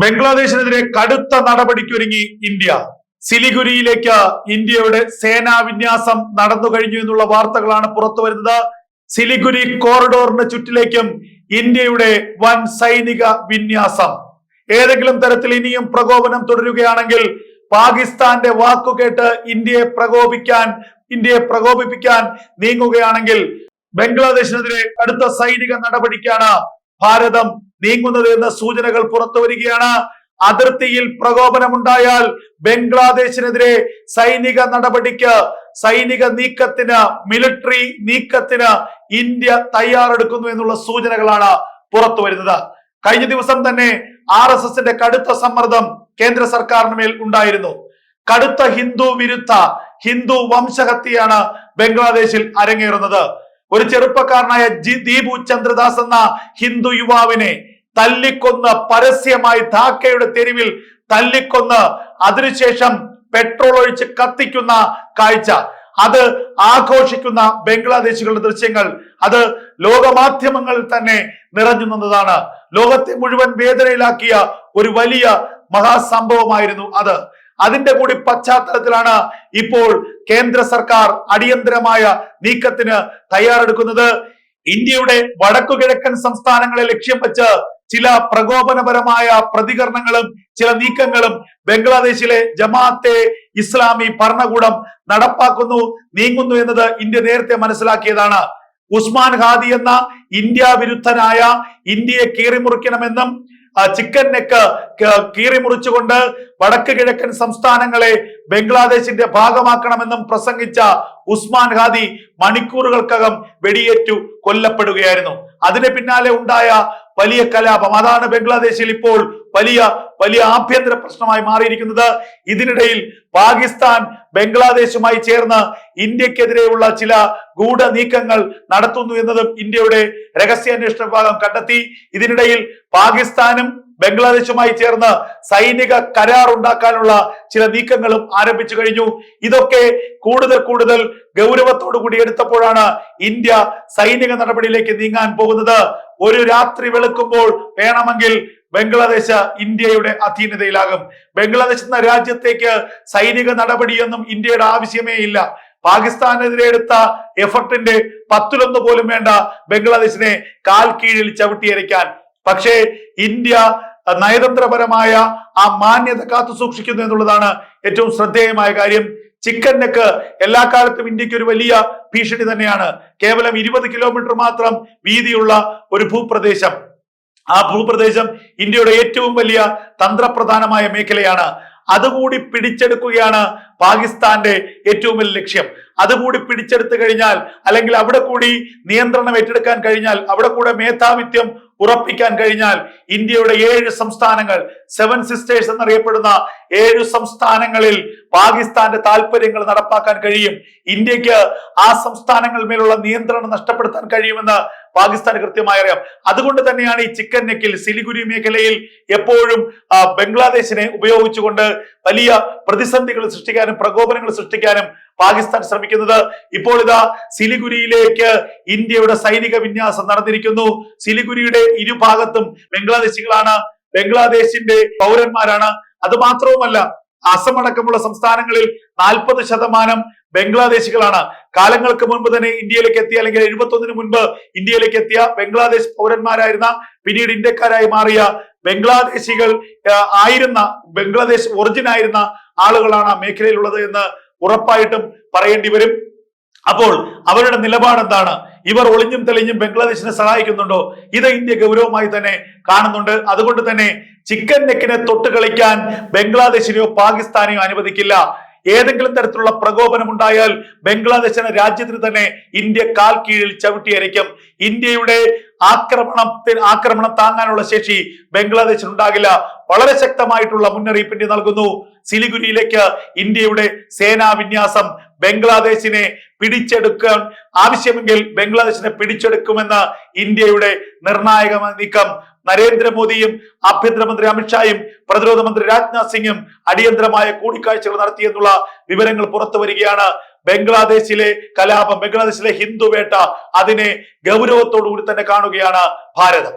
ബംഗ്ലാദേശിനെതിരെ കടുത്ത നടപടിക്കൊരുങ്ങി ഇന്ത്യ. സിലിഗുരിയിലേക്ക് ഇന്ത്യയുടെ സേനാ വിന്യാസം നടന്നു കഴിഞ്ഞു എന്നുള്ള വാർത്തകളാണ് പുറത്തു വരുന്നത്. സിലിഗുരി കോറിഡോറിന് ചുറ്റിലേക്കും ഇന്ത്യയുടെ വൻ സൈനിക വിന്യാസം. ഏതെങ്കിലും തരത്തിൽ ഇനിയും പ്രകോപനം തുടരുകയാണെങ്കിൽ, പാകിസ്ഥാന്റെ വാക്കുകേട്ട് ഇന്ത്യയെ പ്രകോപിപ്പിക്കാൻ നീങ്ങുകയാണെങ്കിൽ ബംഗ്ലാദേശിനെതിരെ അടുത്ത സൈനിക നടപടിക്കാണ് ഭാരതം നീങ്ങുന്നത് എന്ന സൂചനകൾ പുറത്തു വരികയാണ്. അതിർത്തിയിൽ പ്രകോപനമുണ്ടായാൽ ബംഗ്ലാദേശിനെതിരെ സൈനിക നടപടിക്ക്, സൈനിക നീക്കത്തിന്, മിലിറ്ററി നീക്കത്തിന് ഇന്ത്യ തയ്യാറെടുക്കുന്നു എന്നുള്ള സൂചനകളാണ് പുറത്തു വരുന്നത്. കഴിഞ്ഞ ദിവസം തന്നെ RSSന്റെ കടുത്ത സമ്മർദ്ദം കേന്ദ്ര സർക്കാരിന് മേൽ ഉണ്ടായിരുന്നു. കടുത്ത ഹിന്ദു വിരുദ്ധ, ഹിന്ദു വംശഹത്യയാണ് ബംഗ്ലാദേശിൽ അരങ്ങേറുന്നത്. ഒരു ചെറുപ്പക്കാരനായ ദീപു ചന്ദ്രദാസ് എന്ന ഹിന്ദു യുവാവിനെ തല്ലിക്കൊന്ന്, പരസ്യമായി ധാക്കയുടെ തെരുവിൽ തല്ലിക്കൊന്ന്, അതിനുശേഷം പെട്രോൾ ഒഴിച്ച് കത്തിക്കുന്ന കാഴ്ച, അത് ആഘോഷിക്കുന്ന ബംഗ്ലാദേശികളുടെ ദൃശ്യങ്ങൾ, അത് ലോകമാധ്യമങ്ങളിൽ തന്നെ നിറഞ്ഞു നിന്നതാണ്. ലോകത്തെ മുഴുവൻ വേദനയിലാക്കിയ ഒരു വലിയ മഹാസംഭവമായിരുന്നു അത്. അതിന്റെ കൂടി പശ്ചാത്തലത്തിലാണ് ഇപ്പോൾ കേന്ദ്ര സർക്കാർ അടിയന്തരമായ നീക്കത്തിന് തയ്യാറെടുക്കുന്നത്. ഇന്ത്യയുടെ വടക്കുകിഴക്കൻ സംസ്ഥാനങ്ങളെ ലക്ഷ്യം വെച്ച് ചില പ്രകോപനപരമായ പ്രതികരണങ്ങളും ചില നീക്കങ്ങളും ബംഗ്ലാദേശിലെ ജമാഅത്തെ ഇസ്ലാമി ഭരണകൂടം നീങ്ങുന്നു എന്നത് ഇന്ത്യ നേരത്തെ മനസ്സിലാക്കിയതാണ്. ഉസ്മാൻ ഹാദി എന്ന ഇന്ത്യ വിരുദ്ധനായ, ഇന്ത്യയെ കീറിമുറിക്കണമെന്നും ചിക്കൻ നെക്ക് കീറിമുറിച്ചുകൊണ്ട് വടക്ക് കിഴക്കൻ സംസ്ഥാനങ്ങളെ ബംഗ്ലാദേശിന്റെ ഭാഗമാക്കണമെന്നും പ്രസംഗിച്ച ഉസ്മാൻ ഹാദി മണിക്കൂറുകൾക്കകം വെടിയേറ്റു കൊല്ലപ്പെടുകയായിരുന്നു. അതിന് പിന്നാലെ ഉണ്ടായ വലിയ കലാപം, അതാണ് ബംഗ്ലാദേശിൽ ഇപ്പോൾ വലിയ ആഭ്യന്തര പ്രശ്നമായി മാറിയിരിക്കുന്നത്. ഇതിനിടയിൽ പാകിസ്ഥാൻ ബംഗ്ലാദേശുമായി ചേർന്ന് ഇന്ത്യക്കെതിരെയുള്ള ചില ഗൂഢ നീക്കങ്ങൾ നടത്തുന്നു എന്നതും ഇന്ത്യയുടെ രഹസ്യാന്വേഷണ വിഭാഗം കണ്ടെത്തി. ഇതിനിടയിൽ പാകിസ്ഥാനും ബംഗ്ലാദേശുമായി ചേർന്ന് സൈനിക കരാർ ഉണ്ടാക്കാനുള്ള ചില നീക്കങ്ങളും ആരംഭിച്ചു കഴിഞ്ഞു. ഇതൊക്കെ കൂടുതൽ ഗൗരവത്തോടു കൂടി എടുത്തപ്പോഴാണ് ഇന്ത്യ സൈനിക നടപടിയിലേക്ക് നീങ്ങാൻ പോകുന്നത്. ഒരു രാത്രി വെളുക്കുമ്പോൾ വേണമെങ്കിൽ ബംഗ്ലാദേശ് ഇന്ത്യയുടെ അധീനതയിലാകും. ബംഗ്ലാദേശ് എന്ന രാജ്യത്തേക്ക് സൈനിക നടപടിയൊന്നും ഇന്ത്യയുടെ ആവശ്യമേ ഇല്ല. പാകിസ്ഥാനെതിരെ എടുത്ത എഫർട്ടിന്റെ 10% പോലും വേണ്ട ബംഗ്ലാദേശിനെ കാൽ കീഴിൽ ചവിട്ടിയരയ്ക്കാൻ. പക്ഷേ ഇന്ത്യ നയതന്ത്രപരമായ ആ മാന്യത കാത്തു സൂക്ഷിക്കുന്നു എന്നുള്ളതാണ് ഏറ്റവും ശ്രദ്ധേയമായ കാര്യം. ചിക്കൻ നെക്ക് എല്ലാ കാലത്തും ഇന്ത്യക്ക് ഒരു വലിയ ഭീഷണി തന്നെയാണ്. കേവലം 20 കിലോമീറ്റർ മാത്രം വീതിയുള്ള ഒരു ഭൂപ്രദേശം. ആ ഭൂപ്രദേശം ഇന്ത്യയുടെ ഏറ്റവും വലിയ തന്ത്രപ്രധാനമായ മേഖലയാണ്. അതുകൂടി പിടിച്ചെടുക്കുകയാണ് പാകിസ്ഥാന്റെ ഏറ്റവും വലിയ ലക്ഷ്യം. അതുകൂടി പിടിച്ചെടുത്തു കഴിഞ്ഞാൽ, അല്ലെങ്കിൽ അവിടെ കൂടി നിയന്ത്രണം ഏറ്റെടുക്കാൻ കഴിഞ്ഞാൽ, അവിടെ കൂടെ മേധാവിത്വം ഉറപ്പിക്കാൻ കഴിഞ്ഞാൽ, ഇന്ത്യയുടെ 7 സംസ്ഥാനങ്ങൾ, 7 സിസ്റ്റേഴ്സ് എന്നറിയപ്പെടുന്ന 7 സംസ്ഥാനങ്ങളിൽ പാകിസ്ഥാന്റെ താല്പര്യങ്ങൾ നടപ്പാക്കാൻ കഴിയും. ഇന്ത്യക്ക് ആ സംസ്ഥാനങ്ങളിൽ മേലുള്ള നിയന്ത്രണം നഷ്ടപ്പെടുത്താൻ കഴിയുമെന്ന് പാകിസ്ഥാന് കൃത്യമായി അറിയാം. അതുകൊണ്ട് തന്നെയാണ് ഈ ചിക്കൻ നെക്കിൽ, സിലിഗുരി മേഖലയിൽ എപ്പോഴും ബംഗ്ലാദേശിനെ ഉപയോഗിച്ചുകൊണ്ട് വലിയ പ്രതിസന്ധികൾ സൃഷ്ടിക്കാനും പ്രകോപനങ്ങൾ സൃഷ്ടിക്കാനും പാകിസ്ഥാൻ ശ്രമിക്കുന്നത്. ഇപ്പോൾ ഇതാ സിലിഗുരിയിലേക്ക് ഇന്ത്യയുടെ സൈനിക വിന്യാസം നടന്നിരിക്കുന്നു. സിലിഗുരിയുടെ ഇരുഭാഗത്തും ബംഗ്ലാദേശികളാണ്, ബംഗ്ലാദേശിന്റെ പൗരന്മാരാണ്. അത് മാത്രവുമല്ല, അസം അടക്കമുള്ള സംസ്ഥാനങ്ങളിൽ 40% ബംഗ്ലാദേശികളാണ്. കാലങ്ങൾക്ക് മുൻപ് തന്നെ ഇന്ത്യയിലേക്ക് എത്തിയ, അല്ലെങ്കിൽ 71 മുൻപ് ഇന്ത്യയിലേക്ക് എത്തിയ ബംഗ്ലാദേശ് പൗരന്മാരായിരുന്ന, പിന്നീട് ഇന്ത്യക്കാരായി മാറിയ ബംഗ്ലാദേശികൾ ആയിരുന്ന, ബംഗ്ലാദേശ് ഒറിജിൻ ആയിരുന്ന ആളുകളാണ് മേഖലയിലുള്ളത് എന്ന് ഉറപ്പായിട്ടും പറയേണ്ടി വരും. അപ്പോൾ അവരുടെ നിലപാട് എന്താണ്? ഇവർ ഒളിഞ്ഞും തെളിഞ്ഞും ബംഗ്ലാദേശിനെ സഹായിക്കുന്നുണ്ടോ? ഇത് ഇന്ത്യ ഗൗരവമായി തന്നെ കാണുന്നുണ്ട്. അതുകൊണ്ട് തന്നെ ചിക്കൻ നെക്കിനെ തൊട്ട് കളിക്കാൻ ബംഗ്ലാദേശിനെയോ പാകിസ്ഥാനെയോ അനുവദിക്കില്ല. ഏതെങ്കിലും തരത്തിലുള്ള പ്രകോപനം ഉണ്ടായാൽ ബംഗ്ലാദേശ് രാജ്യത്തിന് തന്നെ ഇന്ത്യ കാൽ കീഴിൽ ചവിട്ടിയരയ്ക്കും. ഇന്ത്യയുടെ ആക്രമണം താങ്ങാനുള്ള ശേഷി ബംഗ്ലാദേശിന് ഉണ്ടാകില്ല. വളരെ ശക്തമായിട്ടുള്ള മുന്നറിയിപ്പ് ഇന്ത്യ നൽകുന്നു. സിലിഗുരിയിലേക്ക് ഇന്ത്യയുടെ സേനാ വിന്യാസം ബംഗ്ലാദേശിനെ പിടിച്ചെടുക്കാൻ, ആവശ്യമെങ്കിൽ ബംഗ്ലാദേശിനെ പിടിച്ചെടുക്കുമെന്ന് ഇന്ത്യയുടെ നിർണായകമായ നീക്കം. നരേന്ദ്രമോദിയും ആഭ്യന്തരമന്ത്രി അമിത്ഷായും പ്രതിരോധ മന്ത്രി രാജ്നാഥ് സിംഗും അടിയന്തരമായ കൂടിക്കാഴ്ചകൾ നടത്തിയെന്നുള്ള വിവരങ്ങൾ പുറത്തു വരികയാണ്. ബംഗ്ലാദേശിലെ കലാപം, ബംഗ്ലാദേശിലെ ഹിന്ദു വേട്ട, അതിനെ ഗൗരവത്തോടു കൂടി തന്നെ കാണുകയാണ് ഭാരതം.